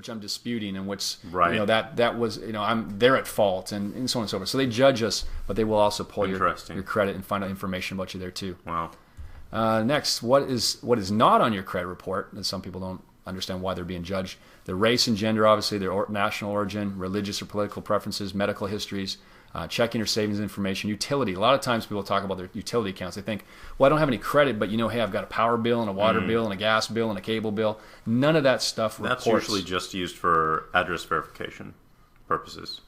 which I'm disputing, and which Right. that was they're at fault, and so on and so forth. So they judge us, but they will also pull your credit and find out information about you there too. Wow. Next, what is not on your credit report, and some people don't understand why they're being judged. Their race and gender, obviously, their national origin, religious or political preferences, medical histories, checking or savings information, utility. A lot of times people talk about their utility accounts. They think, well, I don't have any credit, but hey, I've got a power bill and a water bill and a gas bill and a cable bill. None of that stuff reports. That's usually just used for address verification purposes.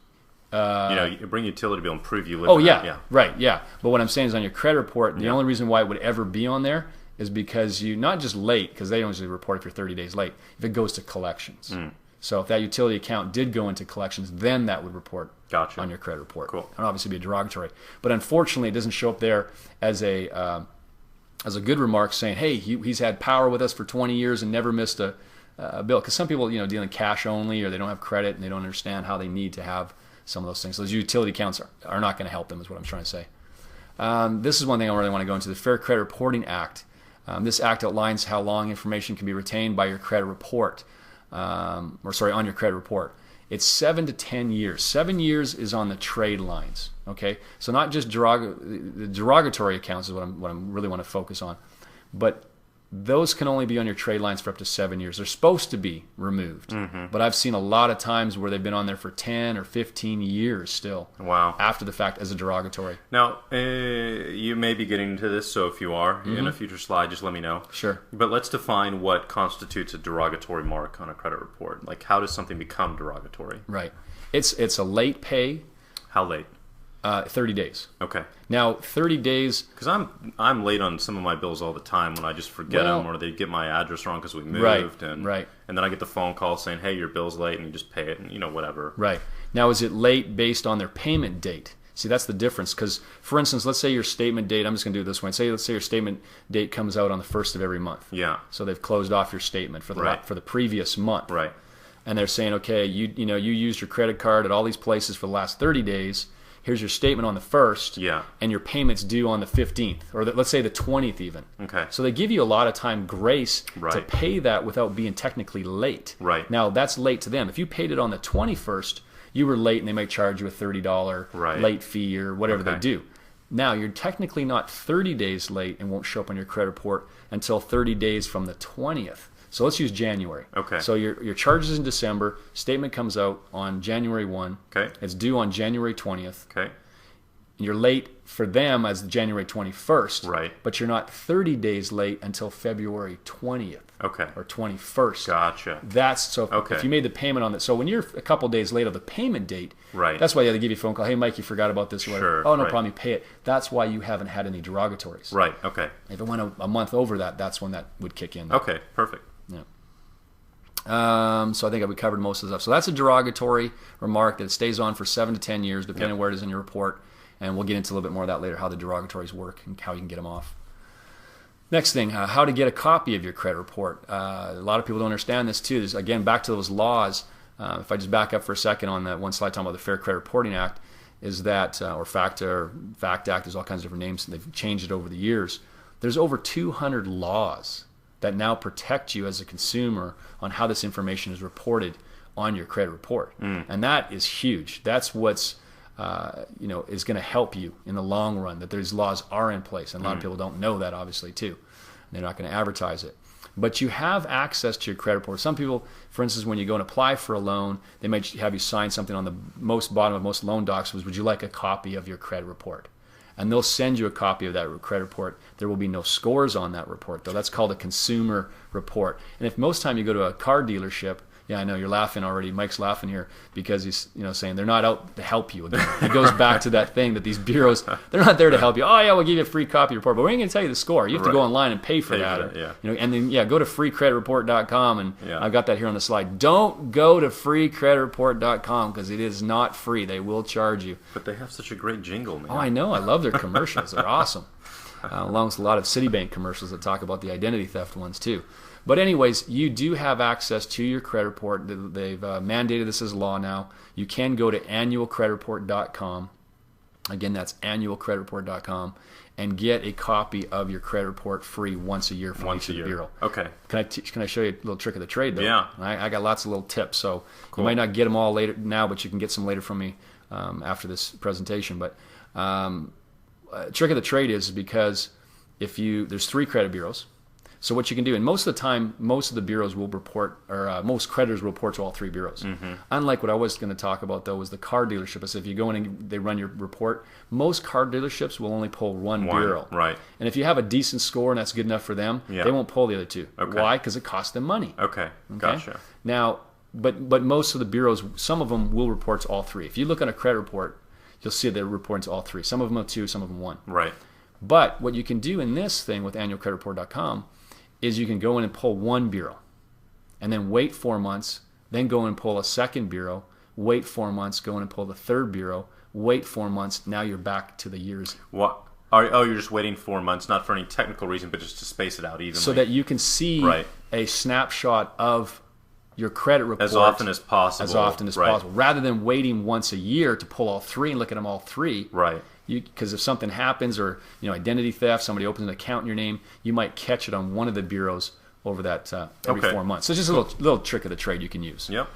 You bring a utility bill and prove you live in that. Yeah. Right, yeah. But what I'm saying is on your credit report, the only reason why it would ever be on there is because you, not just late, because they don't usually report if you're 30 days late, if it goes to collections. So if that utility account did go into collections, then that would report on your credit report. Cool. And obviously be derogatory. But unfortunately, it doesn't show up there as a good remark saying, hey, he's had power with us for 20 years and never missed a bill. Because some people, deal in cash only, or they don't have credit and they don't understand how they need to have some of those things. So those utility accounts are not going to help them, is what I'm trying to say. This is one thing I really want to go into, the Fair Credit Reporting Act. This act outlines how long information can be retained by your credit report, on your credit report. It's 7 to 10 years. 7 years is on the trade lines. Okay, so not just the derogatory accounts is what I really want to focus on, but those can only be on your trade lines for up to 7 years. They're supposed to be removed, but I've seen a lot of times where they've been on there for 10 or 15 years still. Wow. After the fact as a derogatory. Now, you may be getting into this, so if you are, in a future slide, just let me know. Sure. But let's define what constitutes a derogatory mark on a credit report. Like, how does something become derogatory? Right. It's a late pay. How late? 30 days. Okay. Now, 30 days... Because I'm late on some of my bills all the time when I just forget them, or they get my address wrong because we moved. And then I get the phone call saying, hey, your bill's late, and you just pay it, and whatever. Right. Now, is it late based on their payment date? See, that's the difference. Because, for instance, let's say your statement date... I'm just going to do it this way. Let's say your statement date comes out on the 1st of every month. Yeah. So they've closed off your statement for the previous month. Right. And they're saying, okay, you used your credit card at all these places for the last 30 days. Here's your statement on the 1st, and your payment's due on the 15th, or let's say the 20th even. Okay. So they give you a lot of time grace to pay that without being technically late. Right. Now, that's late to them. If you paid it on the 21st, you were late and they might charge you a $30 late fee or whatever they do. Now, you're technically not 30 days late and won't show up on your credit report until 30 days from the 20th. So let's use January. Okay. So your charge is in December. Statement comes out on January 1. Okay. It's due on January 20th. Okay. And you're late for them as January 21st. Right. But you're not 30 days late until February 20th. Okay. Or 21st. Gotcha. That's so. If you made the payment on that, so when you're a couple days late of the payment date, that's why they give you a phone call. Hey, Mike, you forgot about this or whatever. Oh, no problem. You pay it. That's why you haven't had any derogatories. Right. Okay. If it went a month over that, that's when that would kick in. Okay. Perfect. Yeah. So I think we covered most of the stuff. So that's a derogatory remark that stays on for 7 to 10 years, depending on where it is in your report. And we'll get into a little bit more of that later, how the derogatories work and how you can get them off. Next thing, how to get a copy of your credit report. A lot of people don't understand this too. There's, again, back to those laws. If I just back up for a second on that one slide talking about the Fair Credit Reporting Act, is that, or FACTA or FACT Act, there's all kinds of different names, and they've changed it over the years. There's over 200 laws that now protect you as a consumer on how this information is reported on your credit report. And that is huge. That's what's is going to help you in the long run, that these laws are in place. And a lot of people don't know that, obviously, too. They're not going to advertise it. But you have access to your credit report. Some people, for instance, when you go and apply for a loan, they might have you sign something on the bottom of most loan docs was, would you like a copy of your credit report? And they'll send you a copy of that credit report. There will be no scores on that report, though. That's called a consumer report. And if most time you go to a car dealership, yeah, I know you're laughing already. Mike's laughing here because he's saying they're not out to help you. Again, it goes back to that thing that these bureaus, they're not there to help you. Oh yeah, we'll give you a free copy of your report, but we ain't going to tell you the score. You have to go online and pay for that. And then go to freecreditreport.com, and I've got that here on the slide. Don't go to freecreditreport.com because it is not free. They will charge you. But they have such a great jingle, man. Oh, I know. I love their commercials. They're awesome. Along with a lot of Citibank commercials that talk about the identity theft ones too. But anyways, you do have access to your credit report. They've mandated this as law now. You can go to annualcreditreport.com Again, that's annualcreditreport.com, and get a copy of your credit report free once a year from each of the bureau. Okay. Can I show you a little trick of the trade, though? Yeah. I got lots of little tips, so cool. You might not get them all later now, but you can get some later from me after this presentation. But trick of the trade is because there's 3 credit bureaus. So what you can do, and most of the time, most of the bureaus will report, or most creditors will report to all 3 bureaus. Mm-hmm. Unlike what I was going to talk about, though, was the car dealership. I said if you go in and they run your report, most car dealerships will only pull one bureau. Right. And if you have a decent score and that's good enough for them, they won't pull the other 2. Okay. Why? Because it costs them money. Okay. Gotcha. Now, but most of the bureaus, some of them will report to all 3. If you look on a credit report, you'll see they're reporting to all 3. Some of them are 2, some of them 1. Right. But what you can do in this thing with annualcreditreport.com is you can go in and pull one bureau and then wait 4 months, then go in and pull a second bureau, wait 4 months, go in and pull the third bureau, wait 4 months, now you're back to the years. What? Oh, you're just waiting 4 months, not for any technical reason, but just to space it out evenly. So that you can see a snapshot of your credit report as often as possible. As often as possible. Rather than waiting once a year to pull all 3 and look at them all 3. Right. Because if something happens, or identity theft, somebody opens an account in your name, you might catch it on one of the bureaus over that every 4 months. So it's just a little trick of the trade you can use. Yep.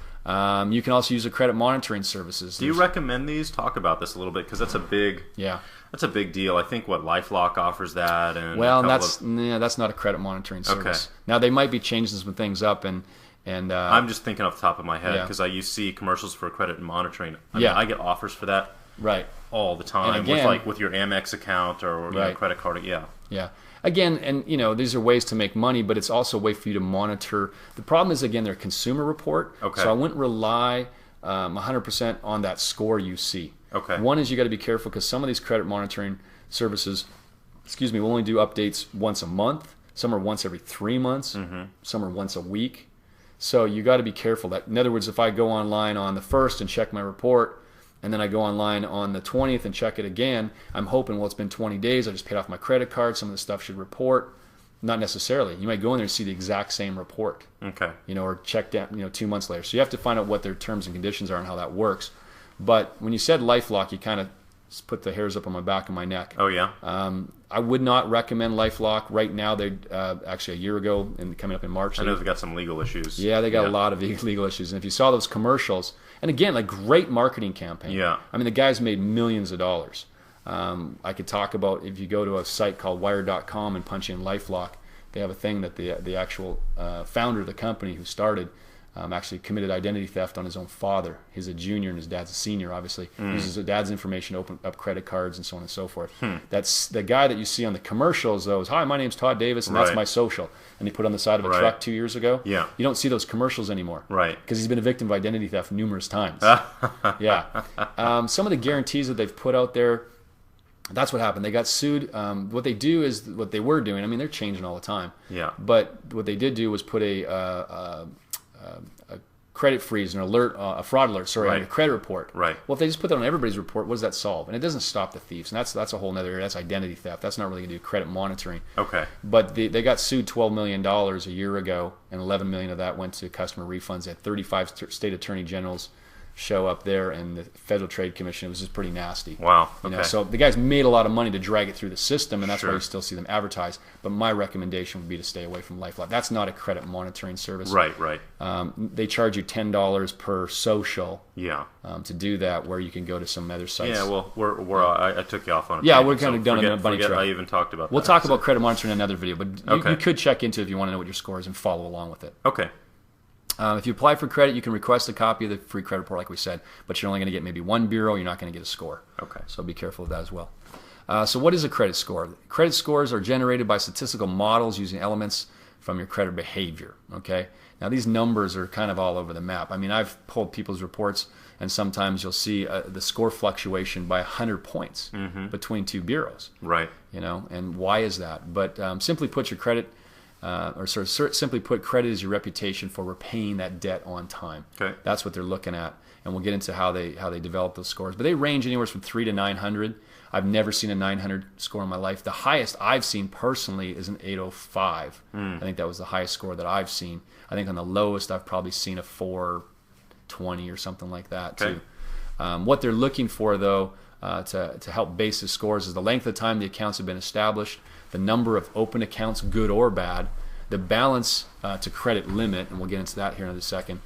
You can also use the credit monitoring services. Do you recommend these? Talk about this a little bit, because that's a big deal. I think LifeLock offers that, and that's not a credit monitoring service. Okay. Now they might be changing some things up, and I'm just thinking off the top of my head because you see commercials for credit monitoring. I mean, I get offers for that. Right. All the time, and again, with your Amex account or your credit card. Yeah. Again, and these are ways to make money, but it's also a way for you to monitor. The problem is, again, they're a consumer report. Okay. So I wouldn't rely 100% on that score you see. Okay. One is you got to be careful, because some of these credit monitoring services, will only do updates once a month. Some are once every 3 months. Mm-hmm. Some are once a week. So you got to be careful. That, in other words, if I go online on the 1st and check my report, and then I go online on the 20th and check it again, I'm hoping, it's been 20 days, I just paid off my credit card, some of the stuff should report. Not necessarily. You might go in there and see the exact same report. Okay. Or check that 2 months later. So you have to find out what their terms and conditions are and how that works. But when you said LifeLock, you kind of put the hairs up on my back of my neck. Oh, yeah? I would not recommend LifeLock right now. They actually a year ago, and coming up in March. I know they've got some legal issues. Yeah, they got a lot of legal issues. And if you saw those commercials, and again, great marketing campaign. Yeah. I mean, the guys made millions of dollars. I could talk about, if you go to a site called Wired.com and punch in LifeLock, they have a thing that the actual founder of the company who started actually committed identity theft on his own father. He's a junior and his dad's a senior, obviously. Uses his dad's information to open up credit cards and so on and so forth. That's the guy that you see on the commercials, though, is, "Hi, my name's Todd Davis, and that's my social." And he put on the side of a truck 2 years ago. Yeah. You don't see those commercials anymore. Right. Because he's been a victim of identity theft numerous times. Yeah. Some of the guarantees that they've put out there, that's what happened. They got sued. What they do is, what they were doing, I mean, they're changing all the time. Yeah. But what they did do was put a credit freeze, a fraud alert, on your credit report. Right. Well, if they just put that on everybody's report, what does that solve? And it doesn't stop the thieves. And that's a whole other area. That's identity theft. That's not really going to do credit monitoring. Okay. But they got sued $12 million a year ago, and $11 million of that went to customer refunds. They had 35 state attorney generals show up there, and the Federal Trade Commission. It was just pretty nasty. Wow. Okay. So the guys made a lot of money to drag it through the system, and that's why you still see them advertise. But my recommendation would be to stay away from LifeLock. That's not a credit monitoring service. Right. They charge you $10 per social. Yeah. To do that, where you can go to some other sites. Yeah. Well, I took you off on a yeah, we're kind of done on a bunny trail. I even talked about. We'll talk about credit monitoring in another video, but you could check into it if you want to know what your score is and follow along with it. Okay. If you apply for credit, you can request a copy of the free credit report, like we said, but you're only going to get maybe one bureau. You're not going to get a score. Okay. So be careful of that as well. So what is a credit score? Credit scores are generated by statistical models using elements from your credit behavior. Okay. Now these numbers are kind of all over the map. I mean, I've pulled people's reports, and sometimes you'll see the score fluctuation by 100 points between two bureaus. Right. And why is that? But simply put, your credit. Simply put, credit is your reputation for repaying that debt on time. Okay. That's what they're looking at, and we'll get into how they develop those scores. But they range anywhere from 3 to 900. I've never seen a 900 score in my life. The highest I've seen personally is an 805. I think that was the highest score that I've seen. I think on the lowest I've probably seen a 420 or something like that too. What they're looking for, though, to help base the scores is the length of time the accounts have been established, the number of open accounts, good or bad, the balance to credit limit, and we'll get into that here in a second,